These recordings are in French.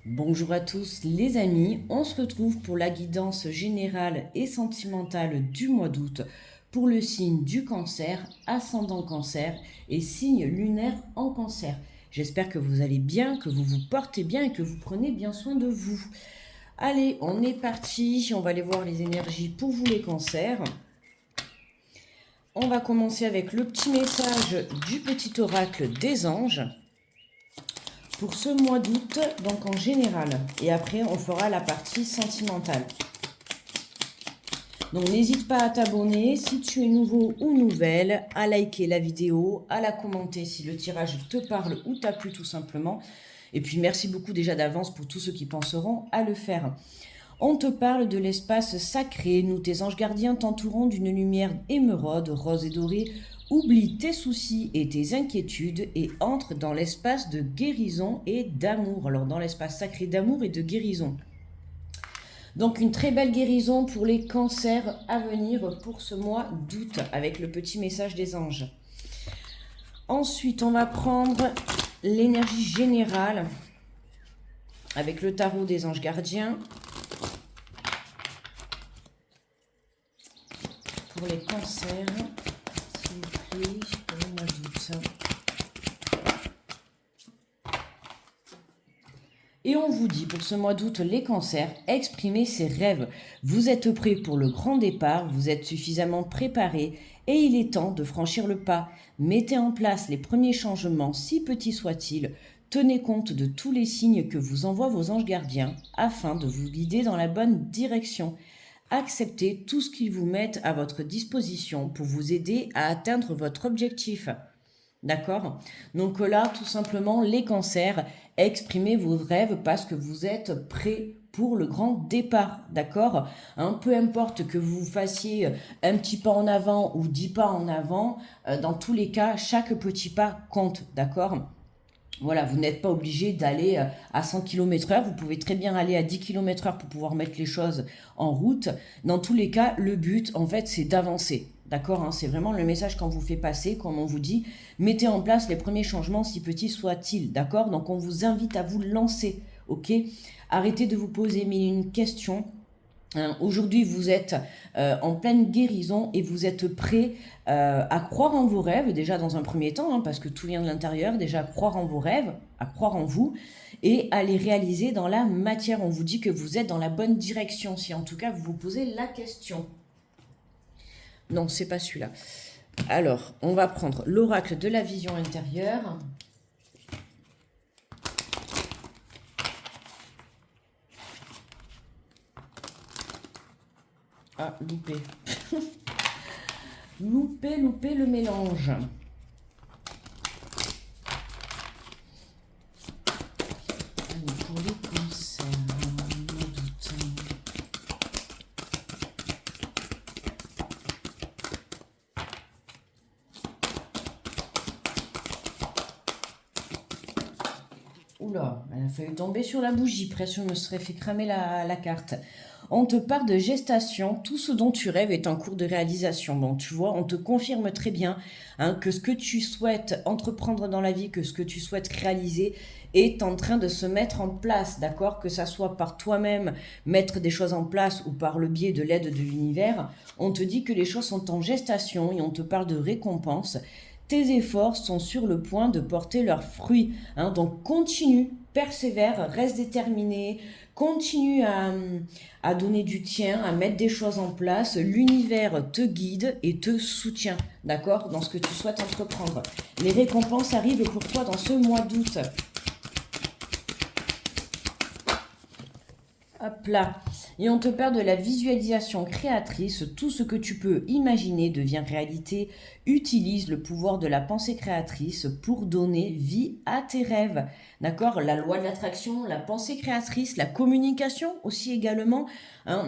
Bonjour à tous les amis, on se retrouve pour la guidance générale et sentimentale du mois d'août pour le signe du cancer, ascendant cancer et signe lunaire en cancer. J'espère que vous allez bien, que vous vous portez bien et que vous prenez bien soin de vous. Allez, on est parti, on va aller voir les énergies pour vous les cancers. On va commencer avec le petit message du petit oracle des anges pour ce mois d'août, donc en général. Et après, on fera la partie sentimentale. Donc n'hésite pas à t'abonner si tu es nouveau ou nouvelle, à liker la vidéo, à la commenter si le tirage te parle ou t'a plu tout simplement. Et puis merci beaucoup déjà d'avance pour tous ceux qui penseront à le faire. On te parle de l'espace sacré, nous tes anges gardiens t'entourant d'une lumière émeraude, rose et dorée. Oublie tes soucis et tes inquiétudes et entre dans l'espace de guérison et d'amour. Alors dans l'espace sacré d'amour et de guérison. Donc une très belle guérison pour les cancers à venir pour ce mois d'août avec le petit message des anges. Ensuite, on va prendre l'énergie générale avec le tarot des anges gardiens pour les cancers, s'il vous plaît, pour le mois d'août. Et on vous dit pour ce mois d'août, les cancers, exprimez ses rêves. Vous êtes prêts pour le grand départ, vous êtes suffisamment préparés et il est temps de franchir le pas. Mettez en place les premiers changements, si petits soient-ils. Tenez compte de tous les signes que vous envoient vos anges gardiens afin de vous guider dans la bonne direction. Acceptez tout ce qu'ils vous mettent à votre disposition pour vous aider à atteindre votre objectif. D'accord? Donc là, tout simplement, les cancers, exprimez vos rêves parce que vous êtes prêts pour le grand départ, d'accord? Peu importe que vous fassiez un petit pas en avant ou 10 pas en avant, dans tous les cas, chaque petit pas compte, d'accord? Voilà, vous n'êtes pas obligé d'aller à 100 km/h, vous pouvez très bien aller à 10 km/h pour pouvoir mettre les choses en route. Dans tous les cas, le but, en fait, c'est d'avancer. D'accord, c'est vraiment le message qu'on vous fait passer, comme on vous dit. Mettez en place les premiers changements, si petits soient-ils. D'accord, donc on vous invite à vous lancer. Ok, arrêtez de vous poser mille et une questions. Aujourd'hui, vous êtes en pleine guérison et vous êtes prêt à croire en vos rêves, déjà dans un premier temps, parce que tout vient de l'intérieur, déjà à croire en vos rêves, à croire en vous et à les réaliser dans la matière. On vous dit que vous êtes dans la bonne direction, si en tout cas vous vous posez la question. Non, c'est pas celui-là. Alors, on va prendre l'oracle de la vision intérieure. Ah, loupé. Loupé le mélange. Allez, pour les cancers, mois d'août. Oula, elle a failli tomber sur la bougie, presque je me serais fait cramer la carte. On te parle de gestation, tout ce dont tu rêves est en cours de réalisation. Bon, tu vois, on te confirme très bien que ce que tu souhaites entreprendre dans la vie, que ce que tu souhaites réaliser est en train de se mettre en place, d'accord? Que ça soit par toi-même, mettre des choses en place ou par le biais de l'aide de l'univers, on te dit que les choses sont en gestation et on te parle de récompense. Tes efforts sont sur le point de porter leurs fruits. Donc continue, persévère, reste déterminé, continue à donner du tien, à mettre des choses en place. L'univers te guide et te soutient, d'accord, dans ce que tu souhaites entreprendre. Les récompenses arrivent pour toi dans ce mois d'août. Hop là. Et on te parle de la visualisation créatrice. Tout ce que tu peux imaginer devient réalité. Utilise le pouvoir de la pensée créatrice pour donner vie à tes rêves. D'accord? La loi de l'attraction, la pensée créatrice, la communication aussi également.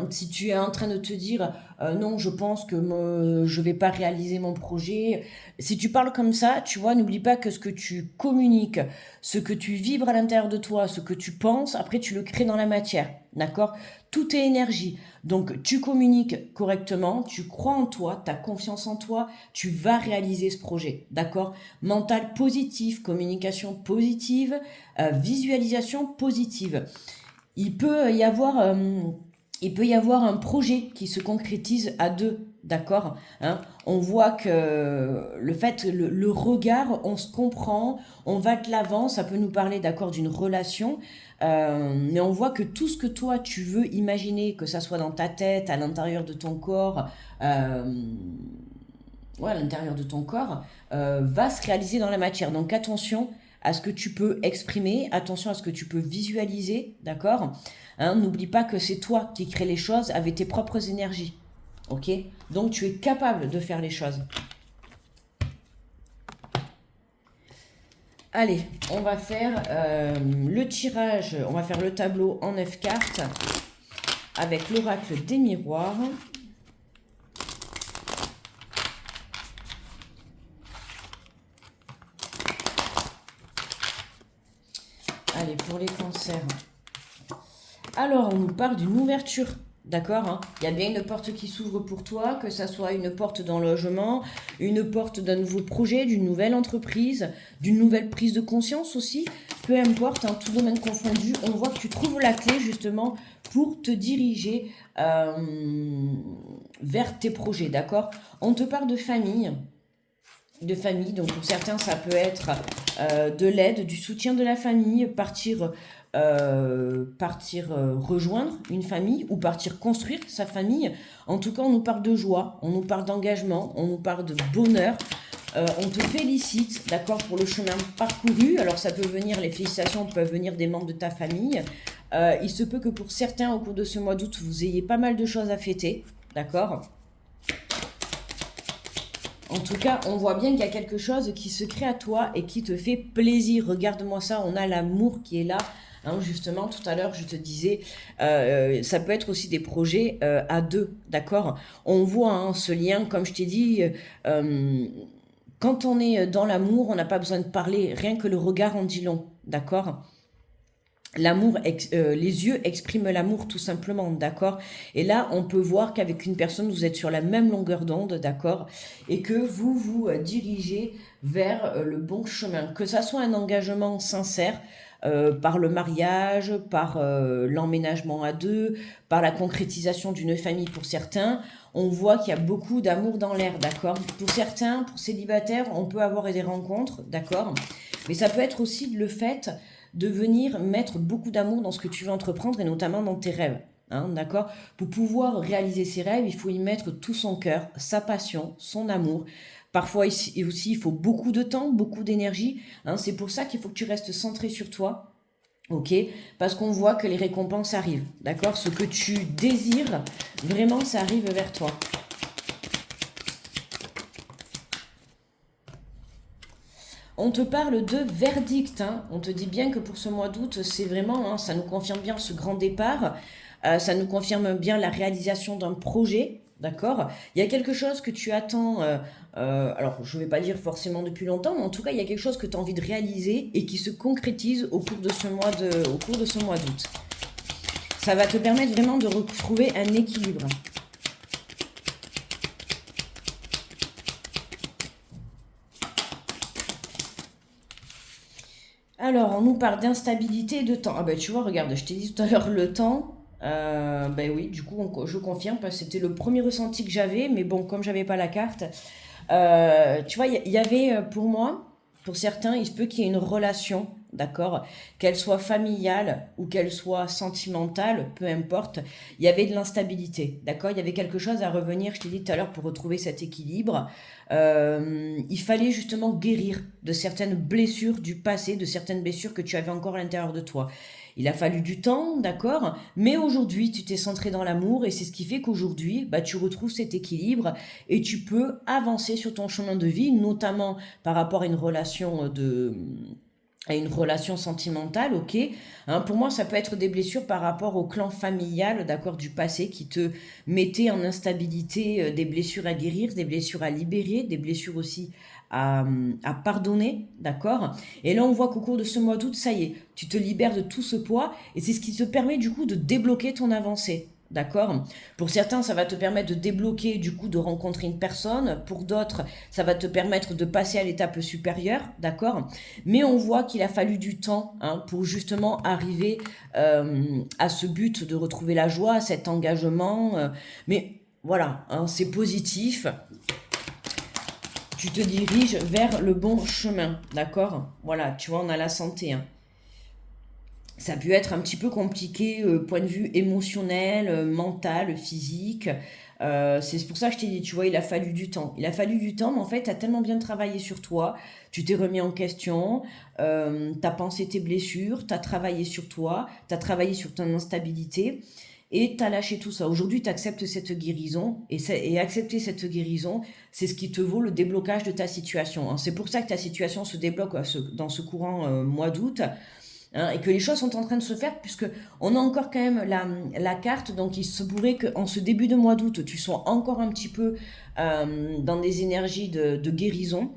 Si tu es en train de te dire non, je pense que je vais pas réaliser mon projet. Si tu parles comme ça, tu vois, n'oublie pas que ce que tu communiques, ce que tu vibres à l'intérieur de toi, ce que tu penses, après tu le crées dans la matière. D'accord? tout est énergie. Donc, tu communiques correctement, tu crois en toi, tu as confiance en toi, tu vas réaliser ce projet, d'accord? Mental positif, communication positive, visualisation positive. Il peut y avoir, il peut y avoir un projet qui se concrétise à deux, d'accord, hein. On voit que le fait, le regard, on se comprend, on va de l'avant, ça peut nous parler, d'accord, d'une relation, mais on voit que tout ce que toi tu veux imaginer, que ça soit dans ta tête, à l'intérieur de ton corps, euh, ouais, à l'intérieur de ton corps, va se réaliser dans la matière. Donc attention à ce que tu peux exprimer, attention à ce que tu peux visualiser, d'accord, hein. N'oublie pas que c'est toi qui crée les choses avec tes propres énergies, ok? Donc tu es capable de faire les choses. Allez, on va faire le tirage, on va faire le tableau en 9 cartes avec l'oracle des miroirs. Allez, pour les cancers. Alors, on nous parle d'une ouverture, d'accord, hein. Il y a bien une porte qui s'ouvre pour toi, que ça soit une porte dans le logement, une porte d'un nouveau projet, d'une nouvelle entreprise, d'une nouvelle prise de conscience aussi. Peu importe, hein, tout domaine confondu, on voit que tu trouves la clé justement pour te diriger vers tes projets, d'accord? On te parle de famille. Donc pour certains, ça peut être de l'aide, du soutien de la famille, partir rejoindre une famille ou partir construire sa famille. En tout cas, on nous parle de joie, on nous parle d'engagement, on nous parle de bonheur. On te félicite, d'accord, pour le chemin parcouru. Alors ça peut venir, les félicitations peuvent venir des membres de ta famille. Il se peut que pour certains, au cours de ce mois d'août, vous ayez pas mal de choses à fêter, d'accord? En tout cas, on voit bien qu'il y a quelque chose qui se crée à toi et qui te fait plaisir. Regarde-moi ça, on a l'amour qui est là. Hein, justement, tout à l'heure, je te disais, ça peut être aussi des projets à deux, d'accord? On voit hein, ce lien, comme je t'ai dit, quand on est dans l'amour, on n'a pas besoin de parler, rien que le regard en dit long, d'accord? L'amour, les yeux expriment l'amour tout simplement, d'accord? Et là, on peut voir qu'avec une personne, vous êtes sur la même longueur d'onde, d'accord? Et que vous vous dirigez vers le bon chemin. Que ça soit un engagement sincère, par le mariage, par l'emménagement à deux, par la concrétisation d'une famille pour certains, on voit qu'il y a beaucoup d'amour dans l'air, d'accord? Pour certains, pour célibataires, on peut avoir des rencontres, d'accord? Mais ça peut être aussi le fait de venir mettre beaucoup d'amour dans ce que tu veux entreprendre et notamment dans tes rêves. Hein, d'accord? Pour pouvoir réaliser ses rêves, il faut y mettre tout son cœur, sa passion, son amour. Parfois aussi, il faut beaucoup de temps, beaucoup d'énergie. Hein, c'est pour ça qu'il faut que tu restes centré sur toi. Ok? Parce qu'on voit que les récompenses arrivent. D'accord? Ce que tu désires, vraiment, ça arrive vers toi. On te parle de verdict, hein. On te dit bien que pour ce mois d'août, c'est vraiment, hein, ça nous confirme bien ce grand départ, ça nous confirme bien la réalisation d'un projet, d'accord? Il y a quelque chose que tu attends, alors je ne vais pas dire forcément depuis longtemps, mais en tout cas, il y a quelque chose que tu as envie de réaliser et qui se concrétise au cours de au cours de ce mois d'août. Ça va te permettre vraiment de retrouver un équilibre. Alors, on nous parle d'instabilité et de temps. Ah ben tu vois, regarde, je t'ai dit tout à l'heure le temps. Ben oui, du coup, je confirme, parce que c'était le premier ressenti que j'avais, mais bon, comme j'avais pas la carte, tu vois, il y avait pour moi, pour certains, il se peut qu'il y ait une relation, d'accord, qu'elle soit familiale ou qu'elle soit sentimentale, peu importe, il y avait de l'instabilité, d'accord, il y avait quelque chose à revenir, je t'ai dit tout à l'heure, pour retrouver cet équilibre. Il fallait justement guérir de certaines blessures du passé, de certaines blessures que tu avais encore à l'intérieur de toi. Il a fallu du temps, d'accord, mais aujourd'hui, tu t'es centré dans l'amour et c'est ce qui fait qu'aujourd'hui, bah, tu retrouves cet équilibre et tu peux avancer sur ton chemin de vie, notamment par rapport à une relation sentimentale, ok. Hein, pour moi, ça peut être des blessures par rapport au clan familial, d'accord, du passé qui te mettait en instabilité, des blessures à guérir, des blessures à libérer, des blessures aussi à pardonner, d'accord. Et là, on voit qu'au cours de ce mois d'août, ça y est, tu te libères de tout ce poids et c'est ce qui te permet du coup de débloquer ton avancée. D'accord? Pour certains, ça va te permettre de débloquer, du coup, de rencontrer une personne. Pour d'autres, ça va te permettre de passer à l'étape supérieure. D'accord? Mais on voit qu'il a fallu du temps, hein, pour justement arriver à ce but de retrouver la joie, cet engagement. Mais voilà, hein, c'est positif. Tu te diriges vers le bon chemin. D'accord? Voilà, tu vois, on a la santé, hein. Ça a pu être un petit peu compliqué, point de vue émotionnel, mental, physique. C'est pour ça que je t'ai dit, tu vois, il a fallu du temps. Il a fallu du temps, mais en fait, tu as tellement bien travaillé sur toi, tu t'es remis en question, tu as pensé tes blessures, tu as travaillé sur toi, tu as travaillé sur ton instabilité et tu as lâché tout ça. Aujourd'hui, tu acceptes cette guérison et accepter cette guérison, c'est ce qui te vaut le déblocage de ta situation, hein. C'est pour ça que ta situation se débloque dans ce courant mois d'août, hein, et que les choses sont en train de se faire puisque on a encore quand même la carte, donc il se pourrait qu'en ce début de mois d'août tu sois encore un petit peu dans des énergies de guérison.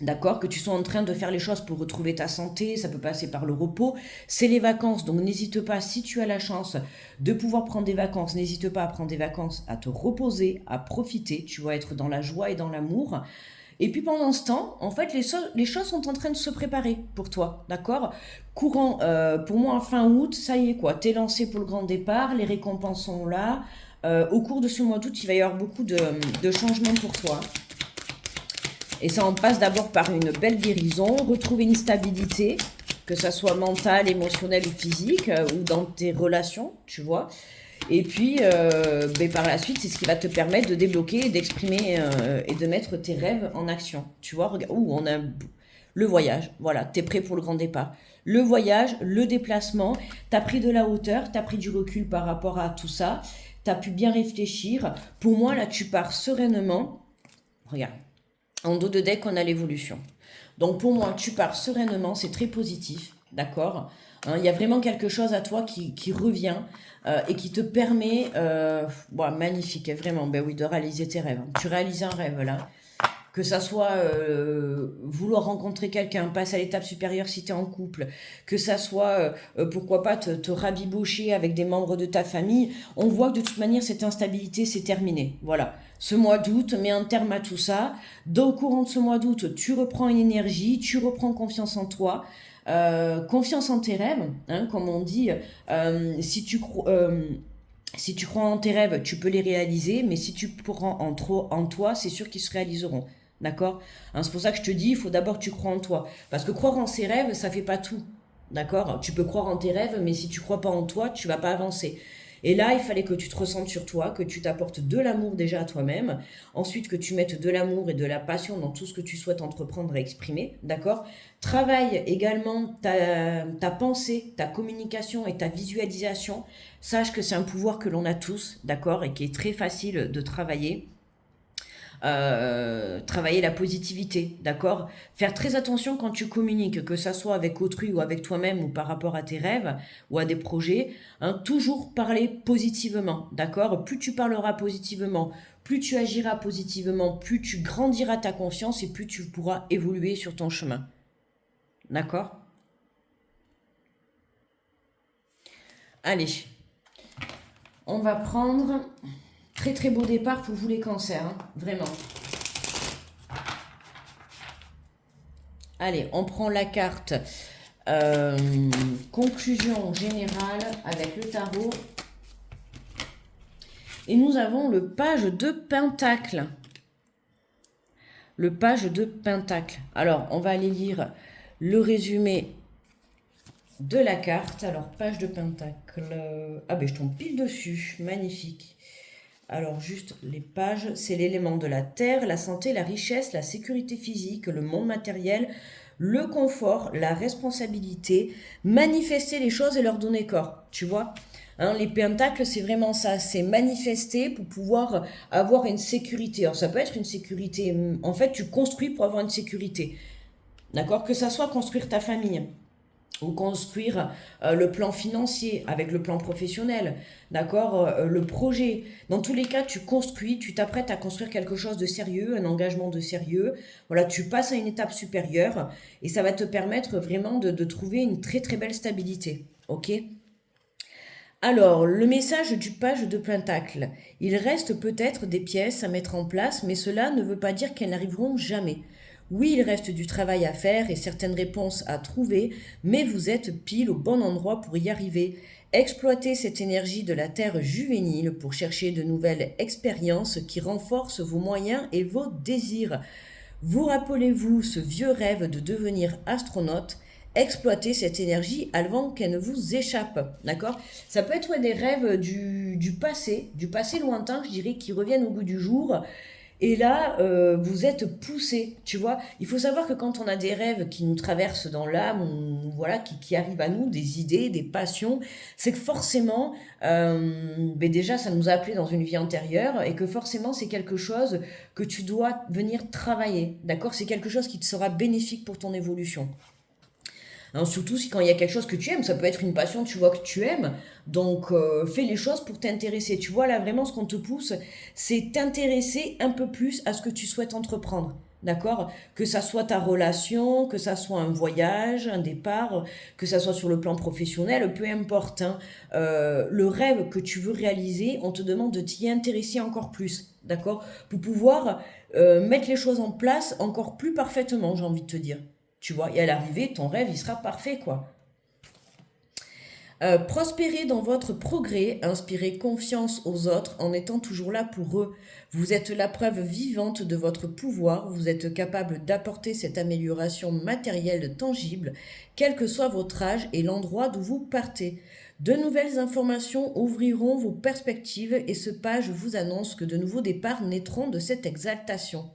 D'accord, que tu sois en train de faire les choses pour retrouver ta santé, ça peut passer par le repos. C'est les vacances, donc n'hésite pas, si tu as la chance de pouvoir prendre des vacances, n'hésite pas à prendre des vacances, à te reposer, à profiter. Tu vas être dans la joie et dans l'amour. Et puis pendant ce temps, en fait, les choses sont en train de se préparer pour toi, d'accord? Courant, pour moi, fin août, ça y est quoi, t'es lancé pour le grand départ, les récompenses sont là. Au cours de ce mois d'août, il va y avoir beaucoup de changements pour toi. Et ça en passe d'abord par une belle guérison, retrouver une stabilité, que ça soit mentale, émotionnelle ou physique, ou dans tes relations, tu vois. Et puis, ben, par la suite, c'est ce qui va te permettre de débloquer, d'exprimer et de mettre tes rêves en action. Tu vois, regarde, on a le voyage. Voilà, t'es prêt pour le grand départ. Le voyage, le déplacement, t'as pris de la hauteur, t'as pris du recul par rapport à tout ça, t'as pu bien réfléchir. Pour moi, là, tu pars sereinement. Regarde, en dos de deck, on a l'évolution. Donc pour moi, tu pars sereinement, c'est très positif, d'accord? Hein, il y a vraiment quelque chose à toi qui revient et qui te permet, bon, magnifique, vraiment, ben oui, de réaliser tes rêves. Tu réalises un rêve là, que ça soit vouloir rencontrer quelqu'un, passer à l'étape supérieure si tu es en couple, que ça soit, pourquoi pas, te rabibocher avec des membres de ta famille. On voit que de toute manière, cette instabilité, c'est terminé. Voilà. Ce mois d'août met un terme à tout ça. Au courant de ce mois d'août, tu reprends une énergie, tu reprends confiance en toi. Confiance en tes rêves, hein, comme on dit, si tu crois en tes rêves, tu peux les réaliser, mais si tu crois en toi, c'est sûr qu'ils se réaliseront. D'accord? Hein, c'est pour ça que je te dis, il faut d'abord que tu crois en toi. Parce que croire en ses rêves, ça fait pas tout. D'accord? Tu peux croire en tes rêves, mais si tu crois pas en toi, tu vas pas avancer. Et là, il fallait que tu te ressentes sur toi, que tu t'apportes de l'amour déjà à toi-même. Ensuite, que tu mettes de l'amour et de la passion dans tout ce que tu souhaites entreprendre et exprimer. D'accord? Travaille également ta pensée, ta communication et ta visualisation. Sache que c'est un pouvoir que l'on a tous, d'accord? Et qui est très facile de travailler. Travailler la positivité, d'accord? Faire très attention quand tu communiques, que ça soit avec autrui ou avec toi-même ou par rapport à tes rêves ou à des projets, hein, toujours parler positivement, d'accord? Plus tu parleras positivement, plus tu agiras positivement, plus tu grandiras ta confiance et plus tu pourras évoluer sur ton chemin, d'accord? Allez, on va prendre très très beau départ pour vous les cancers, hein, vraiment. Allez, on prend la carte euh, conclusion générale avec le tarot. Et nous avons le page de Pentacle. Le page de Pentacle. Alors, on va aller lire le résumé de la carte. Alors, page de Pentacle. Ah ben, je tombe pile dessus. Magnifique. Alors, juste les pages, c'est l'élément de la terre, la santé, la richesse, la sécurité physique, le monde matériel, le confort, la responsabilité, manifester les choses et leur donner corps. Tu vois, hein, les pentacles, c'est vraiment ça, c'est manifester pour pouvoir avoir une sécurité. Alors, ça peut être une sécurité, en fait, tu construis pour avoir une sécurité. D'accord? Que ça soit construire ta famille ou construire le plan financier avec le plan professionnel, d'accord, le projet. Dans tous les cas, tu construis, tu t'apprêtes à construire quelque chose de sérieux, un engagement de sérieux. Voilà, tu passes à une étape supérieure et ça va te permettre vraiment de trouver une très très belle stabilité. Ok? Alors, le message du page de Pentacle. Il reste peut-être des pièces à mettre en place, mais cela ne veut pas dire qu'elles n'arriveront jamais. Oui, il reste du travail à faire et certaines réponses à trouver, mais vous êtes pile au bon endroit pour y arriver. Exploitez cette énergie de la Terre juvénile pour chercher de nouvelles expériences qui renforcent vos moyens et vos désirs. Vous rappelez-vous ce vieux rêve de devenir astronaute? Exploitez cette énergie avant qu'elle ne vous échappe, d'accord? Ça peut être ouais, des rêves du passé lointain, je dirais, qui reviennent au goût du jour. Et là, vous êtes poussé, tu vois. Il faut savoir que quand on a des rêves qui nous traversent dans l'âme, voilà, qui arrivent à nous, des idées, des passions, c'est que forcément, ben déjà, ça nous a appelé dans une vie antérieure et que forcément, c'est quelque chose que tu dois venir travailler, d'accord? C'est quelque chose qui te sera bénéfique pour ton évolution. Hein, surtout si quand il y a quelque chose que tu aimes, ça peut être une passion, tu vois, que tu aimes. Donc, fais les choses pour t'intéresser. Tu vois, là, vraiment, ce qu'on te pousse, c'est t'intéresser un peu plus à ce que tu souhaites entreprendre. D'accord? Que ça soit ta relation, que ça soit un voyage, un départ, que ça soit sur le plan professionnel, peu importe. Hein. Le rêve que tu veux réaliser, on te demande de t'y intéresser encore plus. D'accord? Pour pouvoir mettre les choses en place encore plus parfaitement, j'ai envie de te dire. Tu vois, et à l'arrivée, ton rêve, il sera parfait, quoi. Prospérez dans votre progrès, inspirez confiance aux autres en étant toujours là pour eux. Vous êtes la preuve vivante de votre pouvoir, vous êtes capable d'apporter cette amélioration matérielle tangible, quel que soit votre âge et l'endroit d'où vous partez. De nouvelles informations ouvriront vos perspectives et ce page vous annonce que de nouveaux départs naîtront de cette exaltation.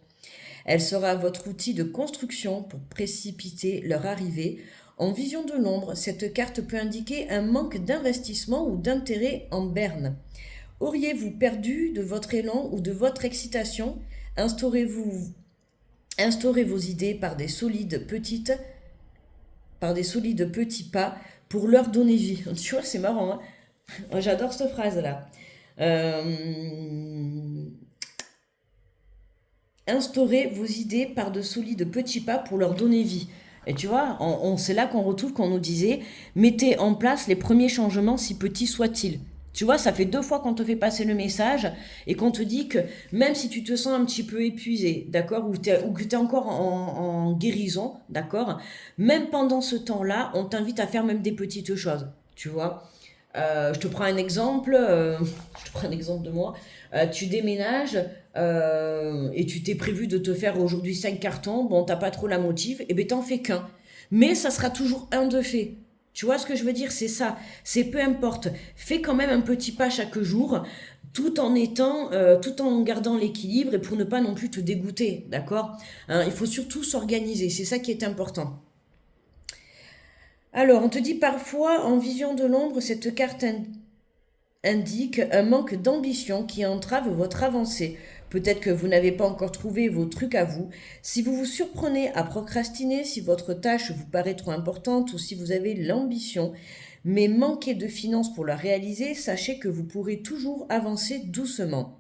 Elle sera votre outil de construction pour précipiter leur arrivée. En vision de l'ombre, cette carte peut indiquer un manque d'investissement ou d'intérêt en berne. Auriez-vous perdu de votre élan ou de votre excitation? Instaurez vos idées par des solides petits pas pour leur donner vie. Tu vois, c'est marrant, hein. J'adore cette phrase-là. Instaurez vos idées par de solides petits pas pour leur donner vie. Et tu vois, c'est là qu'on retrouve qu'on nous disait, mettez en place les premiers changements si petits soient-ils. Tu vois, ça fait 2 fois qu'on te fait passer le message et qu'on te dit que même si tu te sens un petit peu épuisé, d'accord, ou que tu es encore en guérison, d'accord, même pendant ce temps-là, on t'invite à faire même des petites choses, tu vois. Je te prends un exemple, je te prends un exemple de moi. Tu déménages et tu t'es prévu de te faire aujourd'hui 5 cartons, bon, t'as pas trop la motive, et ben t'en fais qu'un. Mais ça sera toujours un de fait. Tu vois ce que je veux dire? C'est ça. C'est peu importe. Fais quand même un petit pas chaque jour, tout en gardant l'équilibre et pour ne pas non plus te dégoûter, d'accord? Hein, il faut surtout s'organiser. C'est ça qui est important. Alors, on te dit parfois, en vision de l'ombre, cette carte indique un manque d'ambition qui entrave votre avancée. Peut-être que vous n'avez pas encore trouvé vos trucs à vous. Si vous vous surprenez à procrastiner, si votre tâche vous paraît trop importante ou si vous avez l'ambition, mais manquez de finances pour la réaliser, sachez que vous pourrez toujours avancer doucement.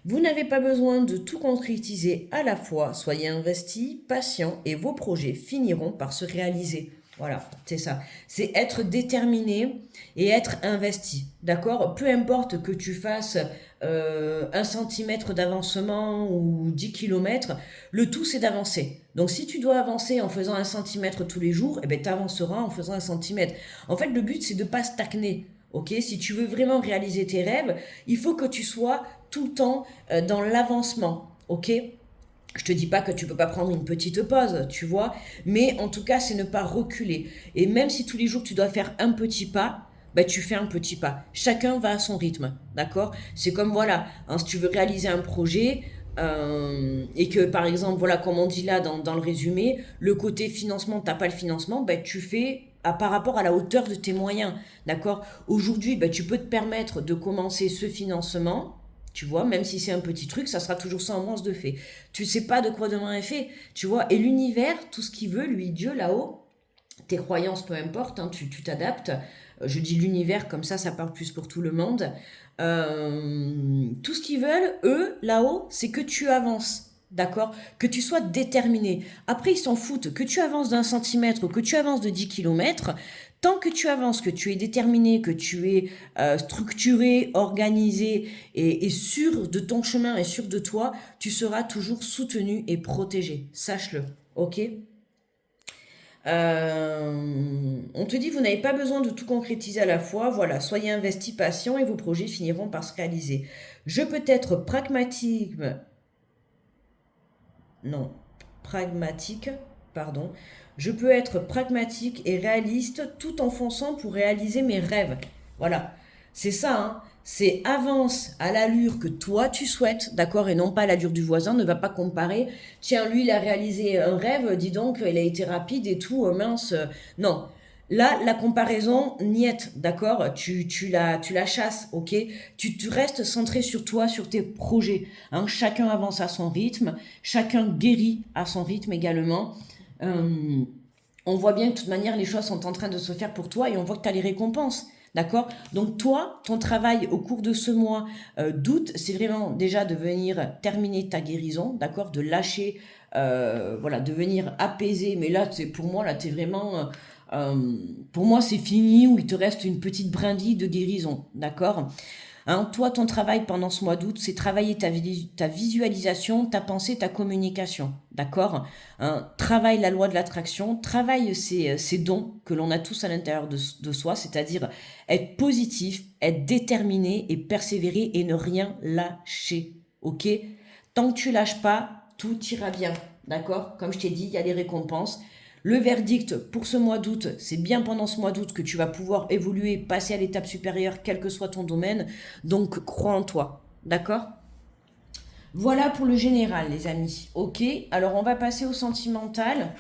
Vous n'avez pas besoin de tout concrétiser à la fois, soyez investi, patient et vos projets finiront par se réaliser. Voilà, c'est ça. C'est être déterminé et être investi. D'accord? Peu importe que tu fasses 1 centimètre d'avancement ou 10 kilomètres, le tout c'est d'avancer. Donc si tu dois avancer en faisant 1 centimètre tous les jours, eh ben, tu avanceras en faisant 1 centimètre. En fait, le but c'est de ne pas stagner. Ok, si tu veux vraiment réaliser tes rêves, il faut que tu sois tout le temps dans l'avancement. Ok? Je te dis pas que tu peux pas prendre une petite pause, tu vois, mais en tout cas, c'est ne pas reculer. Et même si tous les jours tu dois faire un petit pas, bah, tu fais un petit pas. Chacun va à son rythme, d'accord? C'est comme voilà, hein, si tu veux réaliser un projet et que par exemple, voilà, comme on dit là dans le résumé, le côté financement, t'as pas le financement, bah, tu fais par rapport à la hauteur de tes moyens, d'accord? Aujourd'hui, bah, tu peux te permettre de commencer ce financement. Tu vois, même si c'est un petit truc, ça sera toujours sans avance de fait. Tu sais pas de quoi demain est fait, tu vois. Et l'univers, tout ce qu'il veut, lui, Dieu là-haut, tes croyances, peu importe, hein, tu t'adaptes. Je dis l'univers, comme ça parle plus pour tout le monde. Tout ce qu'ils veulent, eux, là-haut, c'est que tu avances. D'accord? Que tu sois déterminé. Après, ils s'en foutent. Que tu avances d'1 centimètre ou que tu avances de 10 kilomètres, Tant que tu avances, que tu es déterminé, que tu es structuré, organisé et sûr de ton chemin et sûr de toi, tu seras toujours soutenu et protégé. Sache-le, ok? On te dit, vous n'avez pas besoin de tout concrétiser à la fois. Voilà, soyez investi, patient et vos projets finiront par se réaliser. Je peux être pragmatique, non, pragmatique, pardon. Je peux être pragmatique et réaliste tout en fonçant pour réaliser mes rêves. Voilà, c'est ça, hein. C'est avance à l'allure que toi tu souhaites, d'accord, et non pas à l'allure du voisin. Ne va pas comparer. Tiens, lui, il a réalisé un rêve, dis donc, il a été rapide et tout, mince. Non. Là, la comparaison, niette, d'accord, tu la chasses, ok. Tu restes centré sur toi, sur tes projets, hein. Chacun avance à son rythme, chacun guérit à son rythme également. Euh, on voit bien que de toute manière, les choses sont en train de se faire pour toi et on voit que tu as les récompenses. D'accord. Donc toi, ton travail au cours de ce mois d'août, c'est vraiment déjà de venir terminer ta guérison, d'accord, de lâcher, voilà, de venir apaiser. Mais là, pour moi, là, tu es vraiment... pour moi, c'est fini, ou il te reste une petite brindille de guérison, d'accord. Hein, toi, ton travail pendant ce mois d'août, c'est travailler ta visualisation, ta pensée, ta communication. D'accord. Hein, travaille la loi de l'attraction, travaille ces dons que l'on a tous à l'intérieur de soi, c'est-à-dire être positif, être déterminé et persévérer et ne rien lâcher. Ok. Tant que tu lâches pas, tout ira bien. D'accord. Comme je t'ai dit, il y a des récompenses. Le verdict pour ce mois d'août, c'est bien pendant ce mois d'août que tu vas pouvoir évoluer, passer à l'étape supérieure, quel que soit ton domaine. Donc, crois en toi. D'accord. Voilà pour le général, les amis. Ok, alors on va passer au sentimental.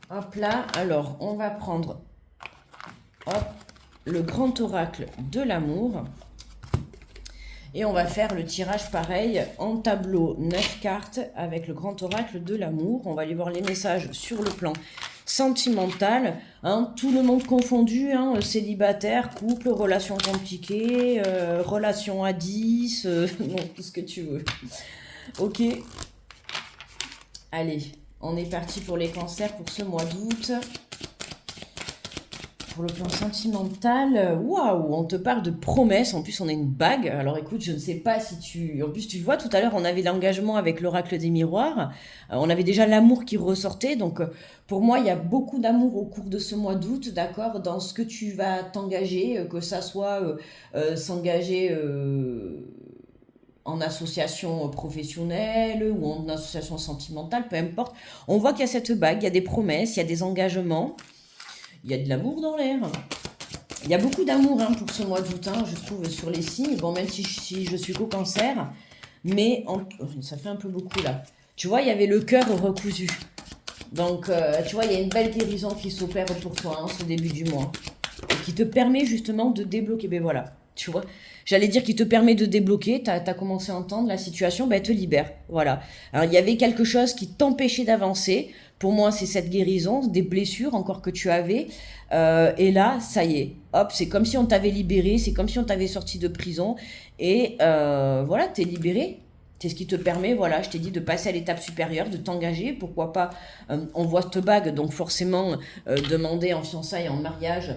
Hop là, alors on va prendre hop, le grand oracle de l'amour. Et on va faire le tirage pareil en tableau 9 cartes avec le grand oracle de l'amour. On va aller voir les messages sur le plan sentimental. Hein, tout le monde confondu, hein, célibataire, couple, relations compliquées, relations à 10, non, tout ce que tu veux. Ok. Allez, on est parti pour les cancers pour ce mois d'août. Pour le plan sentimental, waouh, on te parle de promesses. En plus, on a une bague. Alors écoute, je ne sais pas si tu. En plus, tu vois, tout à l'heure, on avait l'engagement avec l'oracle des miroirs. On avait déjà l'amour qui ressortait. Donc, pour moi, il y a beaucoup d'amour au cours de ce mois d'août, d'accord, dans ce que tu vas t'engager, que ça soit s'engager. En association professionnelle ou en association sentimentale, peu importe. On voit qu'il y a cette bague, il y a des promesses, il y a des engagements. Il y a de l'amour dans l'air. Il y a beaucoup d'amour hein, pour ce mois d'août, hein, je trouve, sur les signes. Bon, même si je suis qu'au cancer, mais ça fait un peu beaucoup là. Tu vois, il y avait le cœur recousu. Donc, tu vois, il y a une belle guérison qui s'opère pour toi, hein, ce début du mois. Et qui te permet justement de débloquer. Ben voilà, tu vois. J'allais dire qui te permet de débloquer, tu as commencé à entendre la situation, ben elle te libère. Voilà. Alors, il y avait quelque chose qui t'empêchait d'avancer. Pour moi, c'est cette guérison, des blessures encore que tu avais. Et là, ça y est. Hop, c'est comme si on t'avait libéré, c'est comme si on t'avait sorti de prison. Et voilà, t'es libéré. C'est ce qui te permet, voilà, je t'ai dit de passer à l'étape supérieure, de t'engager. Pourquoi pas, on voit cette bague, donc forcément, demander en fiançailles, en mariage,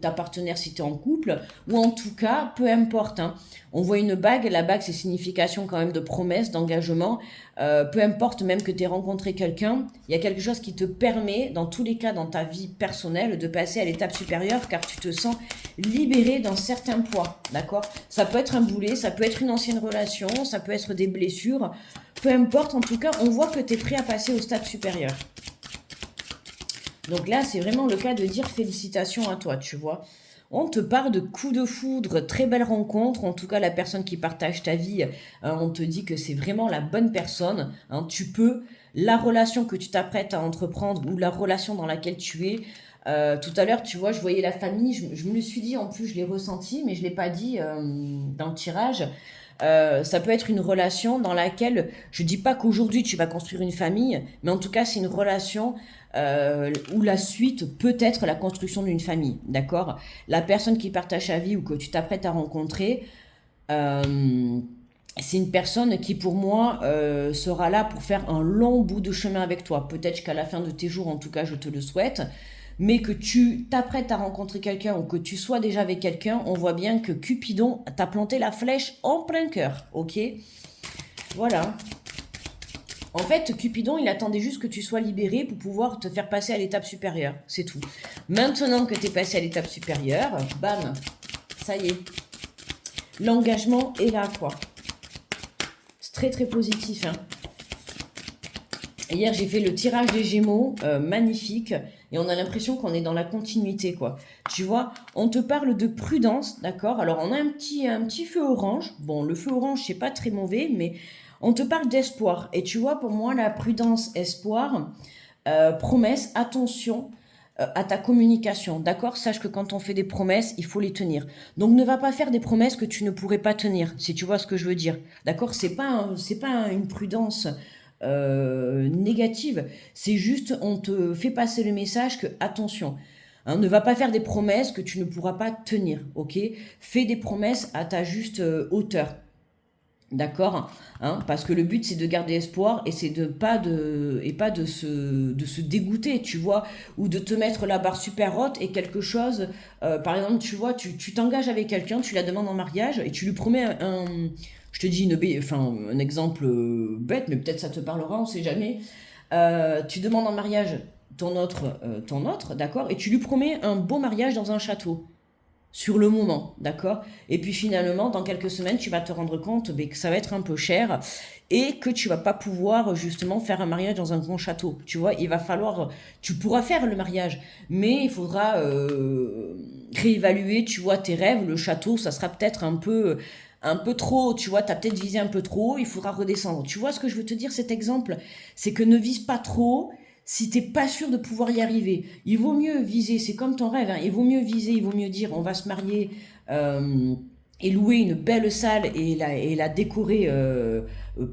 ta partenaire si tu es en couple. Ou en tout cas, peu importe. Hein, on voit une bague, la bague c'est signification quand même de promesse, d'engagement. Peu importe même que tu aies rencontré quelqu'un, il y a quelque chose qui te permet, dans tous les cas dans ta vie personnelle, de passer à l'étape supérieure car tu te sens libéré dans certains poids, d'accord. Ça peut être un boulet, ça peut être une ancienne relation, ça peut être des blessures, peu importe, en tout cas, on voit que tu es prêt à passer au stade supérieur. Donc là, c'est vraiment le cas de dire félicitations à toi, tu vois. On te parle de coup de foudre, très belle rencontre. En tout cas, la personne qui partage ta vie, on te dit que c'est vraiment la bonne personne. Hein, tu peux, la relation que tu t'apprêtes à entreprendre ou la relation dans laquelle tu es. Tout à l'heure, tu vois, je voyais la famille. Je me le suis dit, en plus, je l'ai ressenti, mais je ne l'ai pas dit dans le tirage. Ça peut être une relation dans laquelle, je dis pas qu'aujourd'hui tu vas construire une famille, mais en tout cas c'est une relation où la suite peut être la construction d'une famille, d'accord. La personne qui partage ta vie ou que tu t'apprêtes à rencontrer, c'est une personne qui, pour moi, sera là pour faire un long bout de chemin avec toi. Peut-être qu'à la fin de tes jours, en tout cas, je te le souhaite. Mais que tu t'apprêtes à rencontrer quelqu'un ou que tu sois déjà avec quelqu'un, on voit bien que Cupidon t'a planté la flèche en plein cœur. Ok? Voilà. En fait, Cupidon, il attendait juste que tu sois libéré pour pouvoir te faire passer à l'étape supérieure. C'est tout. Maintenant que tu es passé à l'étape supérieure, bam, ça y est. L'engagement est là, quoi. C'est très, très positif. Hein. Hier, j'ai fait le tirage des Gémeaux, magnifique. Et on a l'impression qu'on est dans la continuité, quoi. Tu vois, on te parle de prudence, d'accord? Alors, on a un petit feu orange. Bon, le feu orange, c'est pas très mauvais, mais on te parle d'espoir. Et tu vois, pour moi, la prudence, espoir, promesse, attention à ta communication, d'accord? Sache que quand on fait des promesses, il faut les tenir. Donc ne va pas faire des promesses que tu ne pourrais pas tenir, si tu vois ce que je veux dire, d'accord? C'est pas une prudence négative, c'est juste on te fait passer le message que attention. Hein, ne va pas faire des promesses que tu ne pourras pas tenir, ok? Fais des promesses à ta juste hauteur. D'accord, hein, parce que le but c'est de garder espoir et c'est de pas de et pas de se dégoûter, tu vois, ou de te mettre la barre super haute et quelque chose. Par exemple, tu vois, tu t'engages avec quelqu'un, tu la demandes en mariage et tu lui promets je te dis enfin un exemple bête, mais peut-être ça te parlera, on sait jamais. Tu demandes en mariage ton autre, d'accord, et tu lui promets un beau mariage dans un château sur le moment, d'accord? Et puis finalement, dans quelques semaines, tu vas te rendre compte que ça va être un peu cher et que tu vas pas pouvoir justement faire un mariage dans un grand château. Tu vois, il va falloir, tu pourras faire le mariage, mais il faudra réévaluer, tu vois, tes rêves. Le château, ça sera peut-être un peu trop, tu vois, tu as peut-être visé un peu trop, il faudra redescendre. Tu vois ce que je veux te dire, cet exemple? C'est que ne vise pas trop si t'es pas sûr de pouvoir y arriver. Il vaut mieux viser, c'est comme ton rêve, hein, il vaut mieux viser, il vaut mieux dire on va se marier et louer une belle salle et la décorer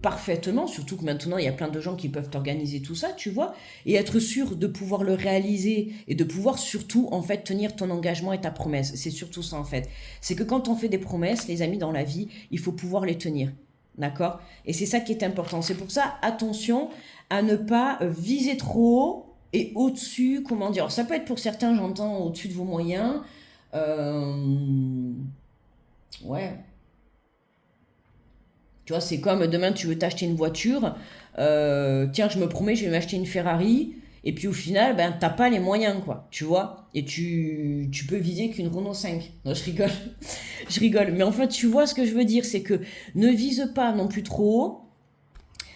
parfaitement, surtout que maintenant il y a plein de gens qui peuvent organiser tout ça, tu vois, et être sûr de pouvoir le réaliser et de pouvoir surtout en fait tenir ton engagement et ta promesse. C'est surtout ça en fait. C'est que quand on fait des promesses, les amis, dans la vie, il faut pouvoir les tenir. D'accord? Et c'est ça qui est important. C'est pour ça, attention à ne pas viser trop haut et au-dessus, comment dire. Alors, ça peut être pour certains, j'entends, au-dessus de vos moyens. Euh, ouais. Tu vois, c'est comme demain, tu veux t'acheter une voiture. Tiens, je me promets, je vais m'acheter une Ferrari. Et puis au final, ben, t'as pas les moyens, quoi. Tu vois? Et tu peux viser qu'une Renault 5. Non, je rigole. Je rigole. Mais enfin, tu vois ce que je veux dire, c'est que ne vise pas non plus trop haut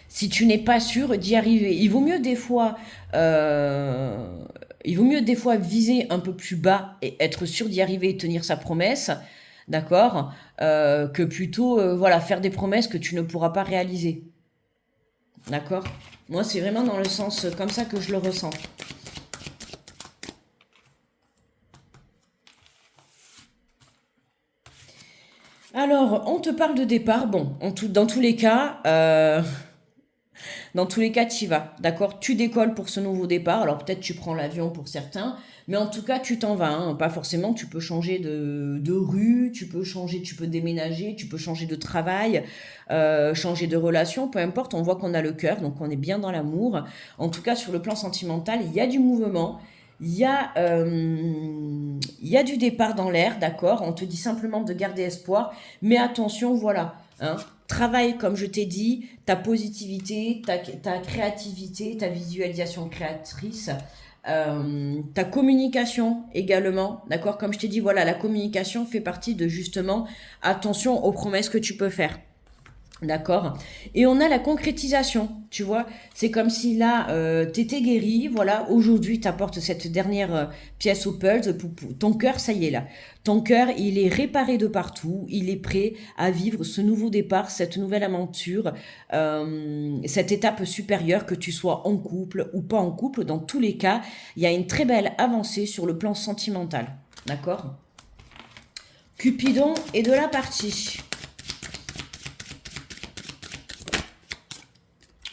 si tu n'es pas sûr d'y arriver. Il vaut mieux des fois viser un peu plus bas et être sûr d'y arriver et tenir sa promesse, d'accord, que plutôt voilà faire des promesses que tu ne pourras pas réaliser, d'accord. Moi, c'est vraiment dans le sens comme ça que je le ressens. Alors, on te parle de départ. Bon, dans tous les cas, dans tous les cas, tu y vas, d'accord? Tu décolles pour ce nouveau départ. Alors peut-être tu prends l'avion pour certains, mais en tout cas, tu t'en vas. Hein. Pas forcément, tu peux changer de rue, tu peux changer, tu peux déménager, tu peux changer de travail, changer de relation, peu importe. On voit qu'on a le cœur, donc on est bien dans l'amour. En tout cas, sur le plan sentimental, il y a du mouvement. Il y a du départ dans l'air, d'accord? On te dit simplement de garder espoir, mais attention, voilà. Hein, travaille, comme je t'ai dit, ta positivité, ta créativité, ta visualisation créatrice, ta communication également, d'accord? Comme je t'ai dit, voilà, la communication fait partie de justement, attention aux promesses que tu peux faire. D'accord. Et on a la concrétisation, tu vois. C'est comme si là, t'étais guéri, voilà, aujourd'hui t'apportes cette dernière pièce au puzzle. Ton cœur, ça y est là. Ton cœur, il est réparé de partout, il est prêt à vivre ce nouveau départ, cette nouvelle aventure, cette étape supérieure, que tu sois en couple ou pas en couple. Dans tous les cas, il y a une très belle avancée sur le plan sentimental. D'accord. Cupidon est de la partie.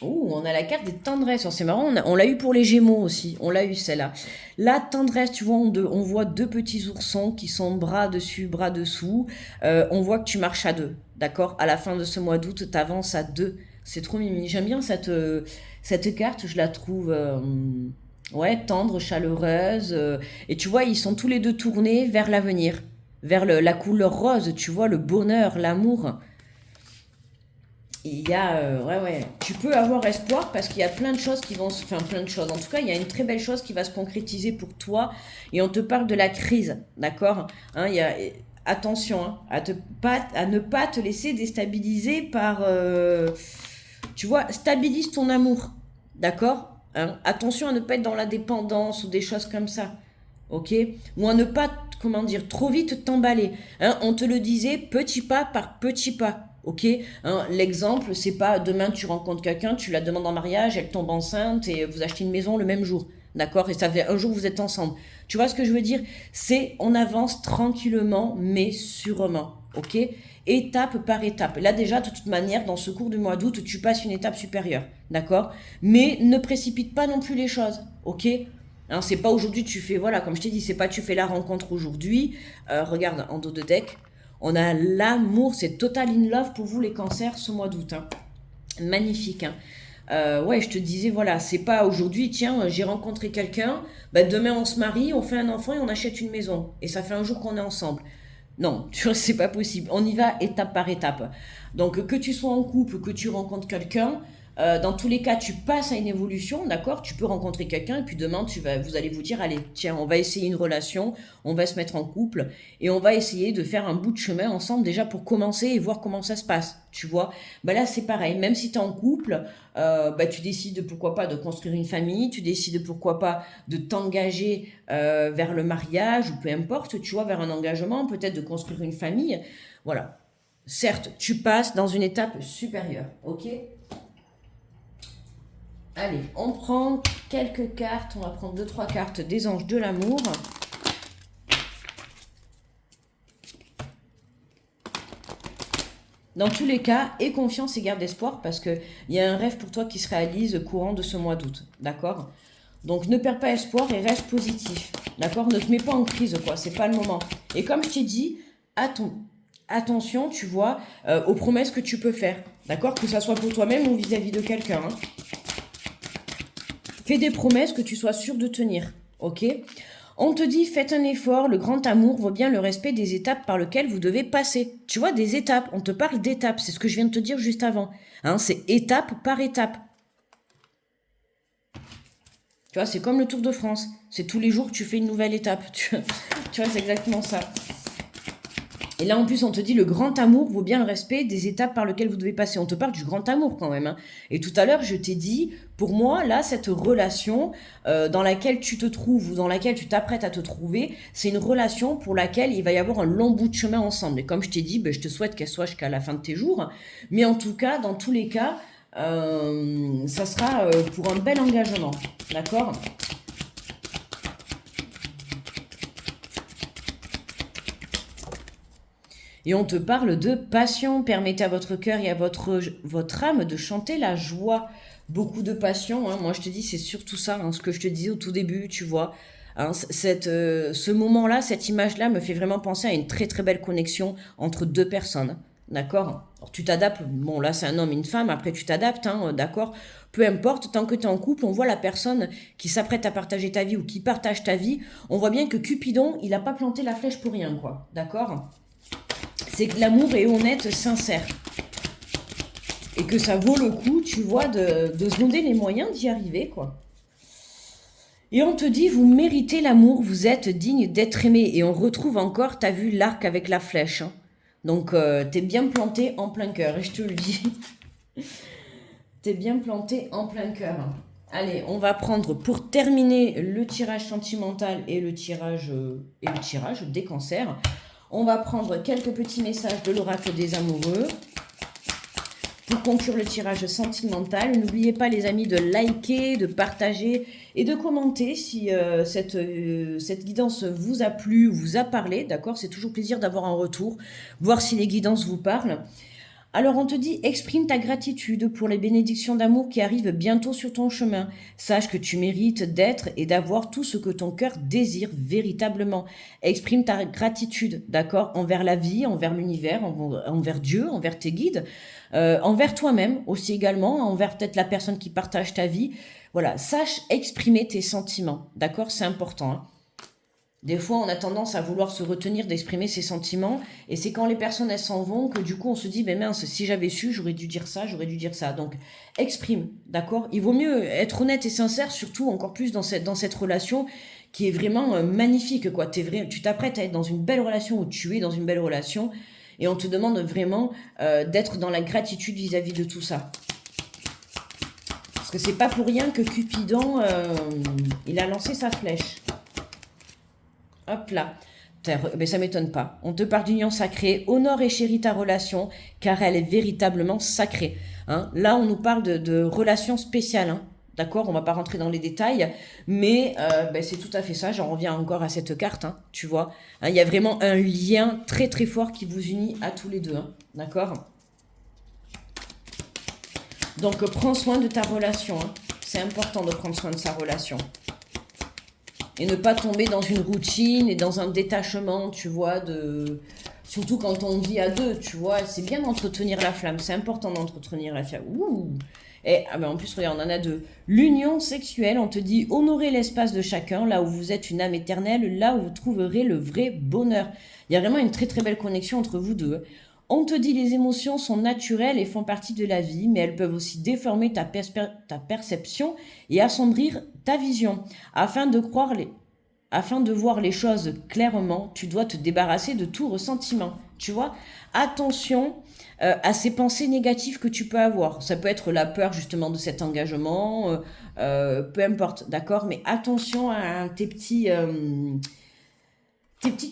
Oh, on a la carte des tendresses. Alors, c'est marrant, on l'a eu pour les Gémeaux aussi. On l'a eu celle-là. La tendresse, tu vois, on voit deux petits oursons qui sont bras dessus, bras dessous. On voit que tu marches à deux. D'accord? À la fin de ce mois d'août, tu avances à deux. C'est trop mimi. J'aime bien cette carte. Je la trouve ouais, tendre, chaleureuse. Et tu vois, ils sont tous les deux tournés vers l'avenir. Vers la couleur rose, tu vois, le bonheur, l'amour. Il y a, ouais, ouais, tu peux avoir espoir parce qu'il y a plein de choses qui vont enfin plein de choses. En tout cas, il y a une très belle chose qui va se concrétiser pour toi. Et on te parle de la crise, d'accord? Hein, attention, hein, à ne pas te laisser déstabiliser par, tu vois, stabilise ton amour, d'accord? Hein, attention à ne pas être dans la dépendance ou des choses comme ça, ok? Ou à ne pas, comment dire, trop vite t'emballer. Hein, on te le disait, petit pas par petit pas. Ok, hein, l'exemple, c'est pas demain tu rencontres quelqu'un, tu la demandes en mariage, elle tombe enceinte et vous achetez une maison le même jour. D'accord? Et ça fait un jour que vous êtes ensemble. Tu vois ce que je veux dire? C'est on avance tranquillement mais sûrement. Ok? Étape par étape. Là déjà, de toute manière, dans ce cours du mois d'août, tu passes une étape supérieure. D'accord? Mais ne précipite pas non plus les choses. Ok? Hein, c'est pas aujourd'hui tu fais, voilà, comme je t'ai dit, c'est pas tu fais la rencontre aujourd'hui. Regarde, en dos de deck, on a l'amour, c'est total in love pour vous les cancers ce mois d'août. Hein. Magnifique. Hein. Ouais, je te disais, voilà, c'est pas aujourd'hui, tiens, j'ai rencontré quelqu'un, bah, demain on se marie, on fait un enfant et on achète une maison. Et ça fait un jour qu'on est ensemble. Non, tu vois, c'est pas possible. On y va étape par étape. Donc, que tu sois en couple, que tu rencontres quelqu'un, dans tous les cas, tu passes à une évolution, d'accord? Tu peux rencontrer quelqu'un et puis demain, vous allez vous dire, allez, tiens, on va essayer une relation, on va se mettre en couple et on va essayer de faire un bout de chemin ensemble déjà pour commencer et voir comment ça se passe, tu vois? Bah là, c'est pareil, même si tu es en couple, bah, tu décides pourquoi pas de construire une famille, tu décides pourquoi pas de t'engager vers le mariage ou peu importe, tu vois, vers un engagement, peut-être de construire une famille. Voilà. Certes, tu passes dans une étape supérieure, ok? Allez, on prend quelques cartes. On va prendre deux, trois cartes des anges de l'amour. Dans tous les cas, aie confiance et garde espoir parce qu'il y a un rêve pour toi qui se réalise courant de ce mois d'août. D'accord? Donc ne perds pas espoir et reste positif. D'accord? Ne te mets pas en crise, quoi. C'est pas le moment. Et comme je t'ai dit, attention, tu vois, aux promesses que tu peux faire. D'accord? Que ça soit pour toi-même ou vis-à-vis de quelqu'un. Hein. Fais des promesses que tu sois sûr de tenir. Ok? On te dit, faites un effort, le grand amour vaut bien le respect des étapes par lesquelles vous devez passer. Tu vois, des étapes, on te parle d'étapes, c'est ce que je viens de te dire juste avant. Hein, c'est étape par étape. Tu vois, c'est comme le Tour de France. C'est tous les jours que tu fais une nouvelle étape. Tu vois, c'est exactement ça. Et là, en plus, on te dit le grand amour vaut bien le respect des étapes par lesquelles vous devez passer. On te parle du grand amour quand même. Hein. Et tout à l'heure, je t'ai dit, pour moi, là, cette relation dans laquelle tu te trouves ou dans laquelle tu t'apprêtes à te trouver, c'est une relation pour laquelle il va y avoir un long bout de chemin ensemble. Et comme je t'ai dit, ben, je te souhaite qu'elle soit jusqu'à la fin de tes jours. Mais en tout cas, dans tous les cas, ça sera pour un bel engagement. D'accord ? Et on te parle de passion. Permettez à votre cœur et à votre âme de chanter la joie. Beaucoup de passion. Hein. Moi, je te dis, c'est surtout ça, hein, ce que je te disais au tout début, tu vois. Hein, ce moment-là, cette image-là me fait vraiment penser à une très très belle connexion entre deux personnes. D'accord? Alors, tu t'adaptes. Bon, là, c'est un homme et une femme. Après, tu t'adaptes. Hein, d'accord? Peu importe, tant que tu es en couple, on voit la personne qui s'apprête à partager ta vie ou qui partage ta vie. On voit bien que Cupidon, il n'a pas planté la flèche pour rien, quoi. D'accord? C'est que l'amour est honnête, sincère. Et que ça vaut le coup, tu vois, de se donner les moyens d'y arriver, quoi. Et on te dit, vous méritez l'amour, vous êtes digne d'être aimé. Et on retrouve encore, t'as vu l'arc avec la flèche. Hein. Donc, t'es bien planté en plein cœur, et je te le dis. T'es bien planté en plein cœur. Allez, on va prendre pour terminer le tirage sentimental et le tirage des cancers. On va prendre quelques petits messages de l'oracle des amoureux pour conclure le tirage sentimental. N'oubliez pas les amis de liker, de partager et de commenter si cette guidance vous a plu ou vous a parlé. D'accord? C'est toujours plaisir d'avoir un retour, voir si les guidances vous parlent. Alors on te dit, exprime ta gratitude pour les bénédictions d'amour qui arrivent bientôt sur ton chemin. Sache que tu mérites d'être et d'avoir tout ce que ton cœur désire véritablement. Exprime ta gratitude, d'accord, envers la vie, envers l'univers, envers Dieu, envers tes guides, envers toi-même aussi également, envers peut-être la personne qui partage ta vie. Voilà, sache exprimer tes sentiments, d'accord, c'est important, hein. Des fois, on a tendance à vouloir se retenir d'exprimer ses sentiments, et c'est quand les personnes elles s'en vont que du coup on se dit, ben mince, si j'avais su, j'aurais dû dire ça, j'aurais dû dire ça. Donc, exprime, d'accord? Il vaut mieux être honnête et sincère, surtout encore plus dans cette relation qui est vraiment magnifique, quoi. Tu t'apprêtes à être dans une belle relation, ou tu es dans une belle relation, et on te demande vraiment d'être dans la gratitude vis-à-vis de tout ça. Parce que c'est pas pour rien que Cupidon, il a lancé sa flèche. Hop là. Mais ça m'étonne pas. On te parle d'union sacrée. Honore et chéris ta relation, car elle est véritablement sacrée. Hein. Là, on nous parle de relations spéciales. Hein. D'accord, on va pas rentrer dans les détails, mais c'est tout à fait ça. J'en reviens encore à cette carte, hein, tu vois. Hein, il y a vraiment un lien très très fort qui vous unit à tous les deux. Hein. D'accord. Donc, prends soin de ta relation. Hein. C'est important de prendre soin de sa relation. Et ne pas tomber dans une routine et dans un détachement, tu vois, surtout quand on vit à deux, tu vois. C'est bien d'entretenir la flamme, c'est important d'entretenir la flamme. Ouh. Et en plus, regarde, on en a deux. L'union sexuelle, on te dit honorer l'espace de chacun, là où vous êtes une âme éternelle, là où vous trouverez le vrai bonheur. Il y a vraiment une très très belle connexion entre vous deux. On te dit les émotions sont naturelles et font partie de la vie, mais elles peuvent aussi déformer ta perception et assombrir ta vision. Afin de voir les choses clairement, tu dois te débarrasser de tout ressentiment. Tu vois, attention à ces pensées négatives que tu peux avoir. Ça peut être la peur justement de cet engagement, peu importe, d'accord. Mais attention à tes petites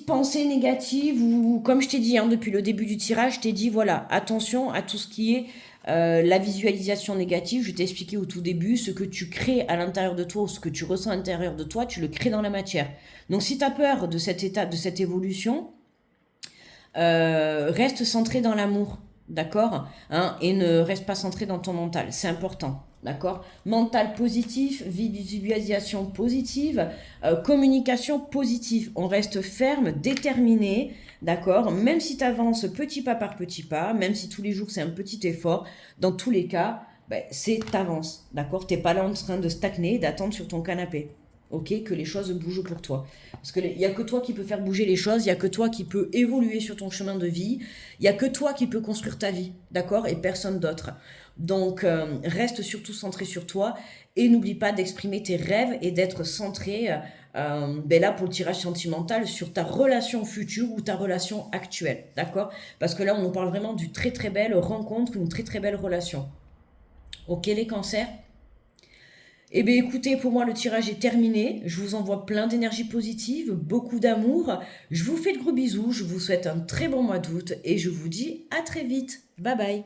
pensées négatives, ou comme je t'ai dit hein, depuis le début du tirage, je t'ai dit voilà, attention à tout ce qui est la visualisation négative. Je t'ai expliqué au tout début, ce que tu crées à l'intérieur de toi, ou ce que tu ressens à l'intérieur de toi, tu le crées dans la matière. Donc si tu as peur de cette étape, de cette évolution, reste centré dans l'amour, d'accord, hein, et ne reste pas centré dans ton mental, c'est important. D'accord. Mental positif, visualisation positive, communication positive. On reste ferme, déterminé, d'accord. Même si tu avances petit pas par petit pas, même si tous les jours c'est un petit effort, dans tous les cas, c'est t'avances, d'accord. T'es pas là en train de stagner, d'attendre sur ton canapé. Ok, que les choses bougent pour toi. Parce qu'il n'y a que toi qui peux faire bouger les choses, il n'y a que toi qui peux évoluer sur ton chemin de vie, il n'y a que toi qui peux construire ta vie, d'accord, et personne d'autre. Donc, reste surtout centré sur toi et n'oublie pas d'exprimer tes rêves et d'être centré, là, pour le tirage sentimental, sur ta relation future ou ta relation actuelle, d'accord. Parce que là, on nous parle vraiment d'une très très belle rencontre, une très très belle relation. Ok, les cancers? Eh bien écoutez, pour moi le tirage est terminé. Je vous envoie plein d'énergie positive, beaucoup d'amour. Je vous fais de gros bisous, je vous souhaite un très bon mois d'août et je vous dis à très vite. Bye bye.